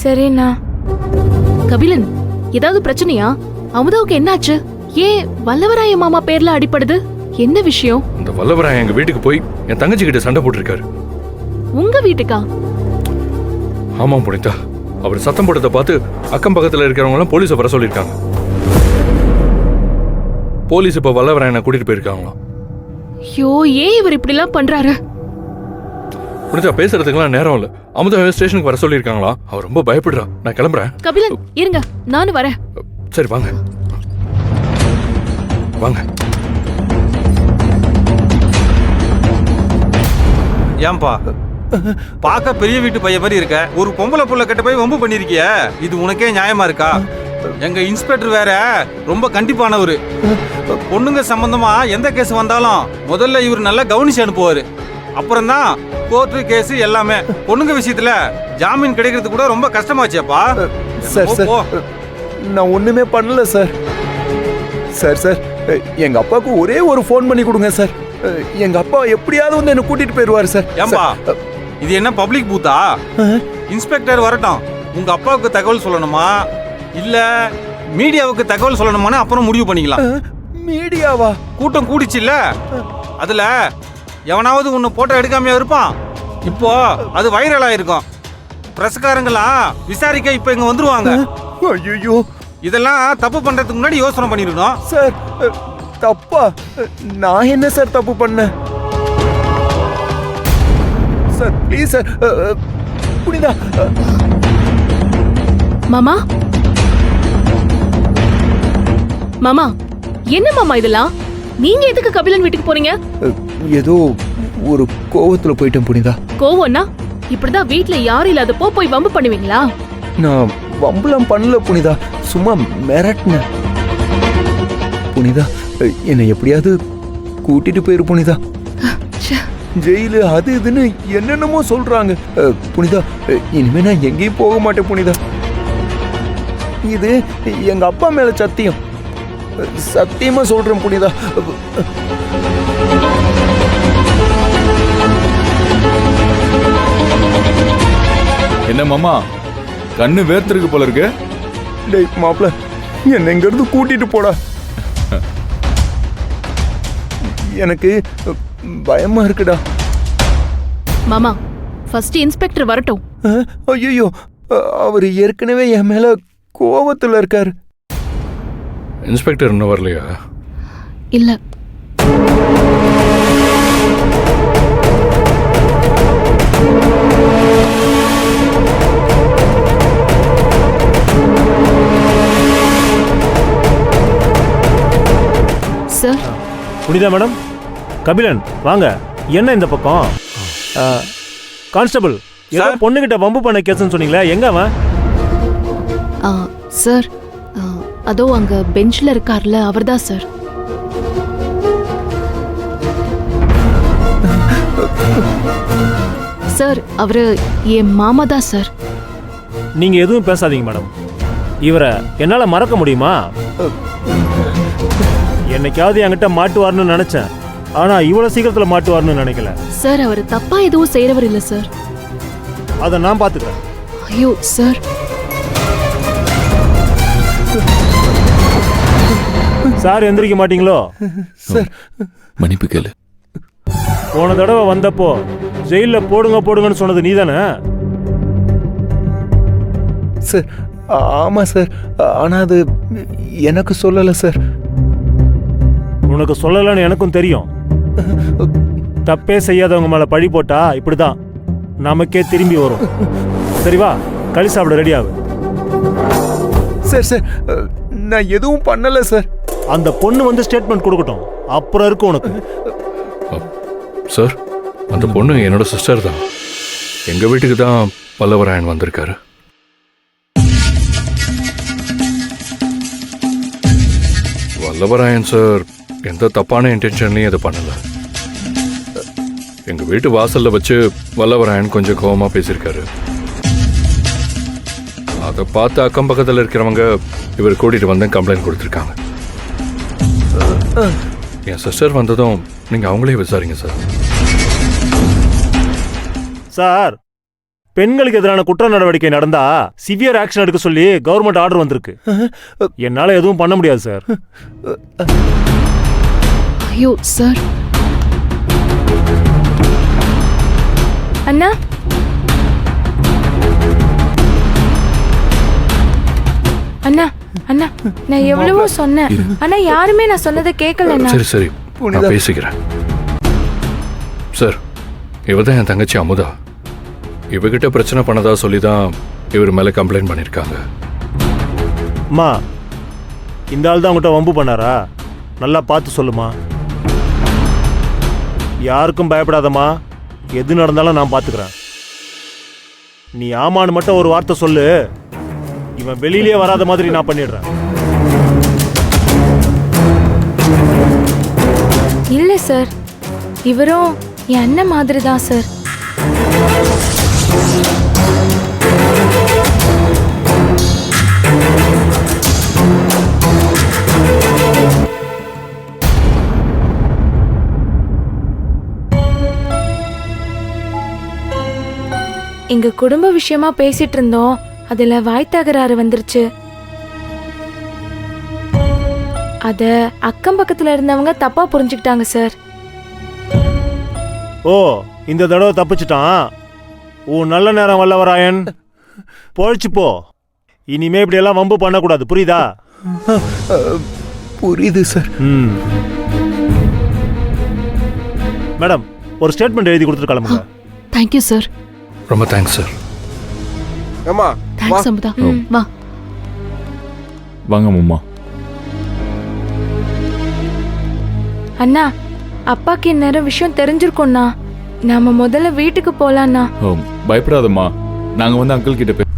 சரிண்ணா. கபிலன், ஏதாவது பிரச்சனையா? அமுதாவுக்கு என்னாச்சு? ஏன் வல்லவராய மாமா பேர்ல அடிப்படுது? என்ன விஷயம்? இந்த வல்லவராயன் எங்க வீட்டுக்கு போய் என் தங்கச்சி கிட்ட சண்டை போட்டிருக்காரு. உங்க வீட்டுக்கா? ஆமா புனிதா, அவர் சத்தம் போட்டதை பார்த்து அக்கம் பக்கத்துல இருக்கிறவங்க எல்லாம் போலீஸை வர சொல்லியிருக்காங்க. போலீஸ் இப்ப வல்லவராயனை கூட்டிட்டு போயிருக்காங்களாம். ஐயோ, ஏன் இவர் இப்படி எல்லாம் பண்றாரு? புனிதா, பேசுறதுக்கெல்லாம் நேரம் இல்ல. அமுதா ஸ்டேஷனுக்கு வர சொல்லியிருக்காங்களா? அவர் ரொம்ப பயப்படுறா. நான் கிளம்புறேன். கபிலன் இருங்க, நானும் வரேன். சரி வாங்க வாங்க. ஏன்பா பார்க்க பெரிய வீட்டு பையன் மாதிரி இருக்க, ஒரு பொம்பளை புள்ள கிட்ட போய் வம்பு பண்ணிருக்கிய, இது உனக்கே நியாயமா இருக்கா? எங்க இன்ஸ்பெக்டர் வேற ரொம்ப கண்டிப்பானவரு. பொண்ணுங்க சம்பந்தமா எந்த கேஸ் வந்தாலும் முதல்ல இவர் நல்லா கவனிச்சு அனுப்புவாரு. அப்புறம் தான் கோர்ட்டு கேஸ் எல்லாமே. பொண்ணுங்க விஷயத்துல ஜாமீன் கிடைக்கிறது கூட ரொம்ப கஷ்டமாச்சேப்பா. சார் சார், நான் ஒண்ணுமே பண்ணல சார். சார் சார், எங்க அப்பாவுக்கு ஒரே ஒரு ஃபோன் பண்ணி கொடுங்க சார். எங்க அப்பா எப்படியாவது வந்து என்ன கூட்டிட்டு போயிருவாரு சார். ஏம்பா, இது என்ன பப்ளிக் பூத்தா? இன்ஸ்பெக்டர் வரட்டும், உங்க அப்பாவுக்கு தகவல் சொல்லணுமா இல்ல மீடியாவுக்கு தகவல் சொல்லணுமான்னு அப்புறம் முடிவு பண்ணிக்கலாம். மீடியாவா? கூட்டம் கூடிச்சுல்ல, அதுல எவனாவது உன்னை போட்டோ எடுக்காமையா இருப்பான். இப்போ அது வைரல் ஆயிருக்கும். பிரஸ்காரங்களாம் விசாரிக்க இப்ப இங்க வந்துருவாங்க. ஐயோ, இதெல்லாம் தப்பு பண்றதுக்கு முன்னாடி யோசனை பண்ணிருக்கணும். சார் தப்பா? நான் என்ன சார் தப்பு பண்ணேன்? Sir please sir. புனிதா. மாமா, மாமா, என்ன மாமா இதெல்லாம்? நீங்க எதுக்கு கபிலன் வீட்டுக்கு போறீங்க? ஏதோ ஒரு கோவத்துல போயிட்டேன் புனிதா. கோவம்னா இப்படிதான் வீட்ல யாரும் இல்லாதப்போ போய் வம்பு பண்ணுவீங்களா? நான் வம்புலாம் பண்ணல புனிதா, சும்மா மிரட்டினேன். புனிதா, என்னை எப்படியாவது கூட்டிட்டு போயிரு புனிதா. ஜெயிலு அது இதுன்னு என்னென்னமோ சொல்றாங்க. புனிதா, இனிமே நான் எங்கேயும் போக மாட்டேன் புனிதா. இது எங்க அப்பா மேல சத்தியம். சத்தியமா சொல்றேன் புனிதா. என்ன மாமா, கண்ணு வேர்த்திருக்கு போல இருக்கு. டேய் மாப்ள, என்ன எங்க இருந்து கூட்டிட்டு போடா. எனக்கு பயமா இருக்குடா. மாமா, ஃபர்ஸ்ட் இன்ஸ்பெக்டர் வரட்டும். ஐயோ, அவர் ஏற்கனவே என் மேல கோவத்துல இருக்காரு. இன்ஸ்பெக்டர் இன்னும் வரலையா? இல்ல. சார். புனிதா மேடம், கபிலன் வாங்க. என்ன இந்த பக்கம்? கான்ஸ்டபிள், ஏதோ பொண்ணுகிட்ட வம்பு பண்ண கேஸ்ன்னு சொன்னீங்களே, எங்க அவன்? சார், அதோ அங்க பெஞ்ச்ல இருக்கார்ல, அவர்தான் சார். சார், அவரு என் மாமா தான் சார். நீங்க எதுவும் பேசாதீங்க மேடம். இவரை என்னால மறக்க முடியுமா? என்னைக்காவது என்கிட்ட மாட்டுவார்னு நினைச்சேன், ஆனா இவ்வளவு சீக்கிரத்துல மாட்டுவார்னு நினைக்கல. சார், அவர் தப்பா எதுவும் செய்யறவர் இல்ல சார். அதை நான் பாத்துக்கிறேன். ஐயோ சார். சார் எந்திரிக்க மாட்டீங்களோ? சார் மன்னிப்பு கேளு. போன தடவை வந்தப்போ ஜெயில போடுங்க போடுங்கன்னு சொன்னது நீதானே? சார் ஆமா சார், ஆனா அது எனக்கு சொல்லல சார். உனக்கு சொல்லலன்னு எனக்கும் தெரியும். தப்பே செய்யாதவங்க மேல பழி போட்டா இப்படிதான் நமக்கே திரும்பி வரும். சரிவா, களி சாப்பிட ரெடி ஆகு. சார் சார், நான் எதுவும் பண்ணல சார். அந்த பொண்ணு வந்து ஸ்டேட்மெண்ட் கொடுக்கட்டும், அப்புறம் இருக்கு உனக்கு. சார், அந்த பொண்ணு என்னோட சிஸ்டர் தான். எங்க வீட்டுக்கு தான் வல்லவராயன் வந்திருக்காரு. வல்லவராயன் சார் எந்த தப்பான இன்டென்ஷன்லையும் இது பண்ணல. எங்க வீட்டு வாசல்ல வச்சு வல்லவராயன் கொஞ்சம் கோவமா பேசியிருக்காரு. அதை பார்த்து அக்கம் பக்கத்தில் இருக்கிறவங்க இவர் கூட்டிட்டு வந்து கம்ப்ளைண்ட் கொடுத்துருக்காங்க. என் சிஸ்டர் வந்ததும் நீங்க அவங்களே விசாரிங்க சார். சார், பெண்களுக்கு எதிரான குற்ற நடவடிக்கை நடந்தா சிவியர் ஆக்ஷன் எடுக்க சொல்லி கவர்மெண்ட் ஆர்டர் வந்திருக்கு. என்னால எதுவும் பண்ண முடியாது சார். ஐயோ சார். அண்ணா அண்ணா அண்ணா நான் எவ்வளவோ சொன்னேன். ஆனா யாருமே நான் சொன்னதை கேட்கலண்ணா. சரி சரி நான் பேசிக்கிறேன். சார், இவதான் என் தங்கச்சி அமுதா. இவகிட்ட பிரச்சனை பண்ணதா சொல்லி தான் இவர் மேலே கம்ப்ளைண்ட் பண்ணியிருக்காங்க. அம்மா, இந்த ஆள் தான் உங்கள்கிட்ட வம்பு பண்ணாரா? நல்லா பார்த்து சொல்லுமா. யாருக்கும் பயப்படாதம்மா, எது நடந்தாலும் நான் பார்த்துக்கிறேன். நீ ஆமான்னு மட்டும் ஒரு வார்த்தை சொல்லு, இவன் வெளியிலே வராத மாதிரி நான் பண்ணிடுறேன். இல்ல சார், இவரும் என் அண்ணன் மாதிரி தான் சார். எங்க குடும்ப விஷயமா பேசிட்டு இருந்தோம். அதுல வாய் தகராறு வந்துருச்சு. அத அக்கம் பக்கத்துல இருந்தவங்க தப்பா புரிஞ்சுக்கிட்டாங்க சார். ஓ, இந்த தடவை தப்பிச்சிட்டான். உன் நல்ல நேரம் வல்லவராயன். பொழைச்சு போ. இனிமே இப்படி எல்லாம் வம்பு பண்ணக்கூடாது, புரியுதா? புரியுது சார். மேடம், ஒரு ஸ்டேட்மெண்ட் எழுதி கொடுத்துட்டு கிளம்புங்க. Thank you sir. ரொம்ப தேங்க்ஸ் சார். அம்மா தேங்க்ஸ் அமுதா. வா. வாங்க மாமா. அண்ணா, அப்பாக்கு இந்நேரம் விஷயம் தெரிஞ்சிருக்கோம்ண்ணா. நாம முதல்ல வீட்டுக்கு போலாம்ண்ணா. பயப்படாதம்மா, நாங்க வந்து அங்கிள் கிட்ட